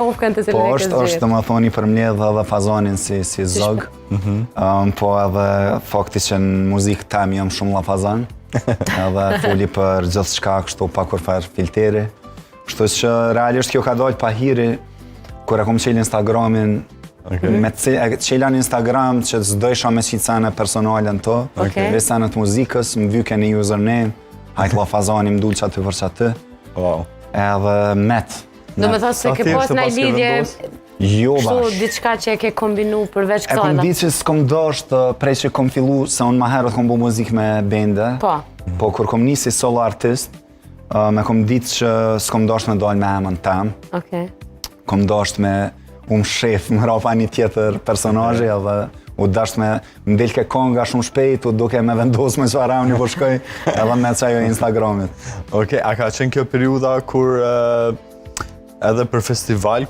Po është më thoni për mledh edhe fazonin si zog. Po edhe fakti që në muzikë tem jam shumë la fazon. Edhe foli për gjithë shka kështu pa kur farë filteri. Kështu që realisht kjo ka dojtë pa hiri, kur e kom qelë Instagramin, me qela në Instagram që s'dojsha me qitë sene personalen të, dhe senet muzikës, më vyke një username, hajtë la fazani më dulë që aty për që aty, edhe met. Do me thosë se ke pas në lidhje, Jo kështu bash. diçka që e ke kombinu përveç E kom kësaj. ditë që s'kom dosht prej që kom fillu, se unë ma herët kom bu muzikë me bende, po kur kom nisi solo artist, me kom ditë që s'kom dosht me dojnë me emën tem, kom dosht me shef më rapa një tjetër personazhi edhe u dasht me mdelke konga shumë shpejt, u duke me vendos me qara unë po shkoj edhe me qajo Instagramit. Okej, a ka qenë kjo periuda kur edhe për festival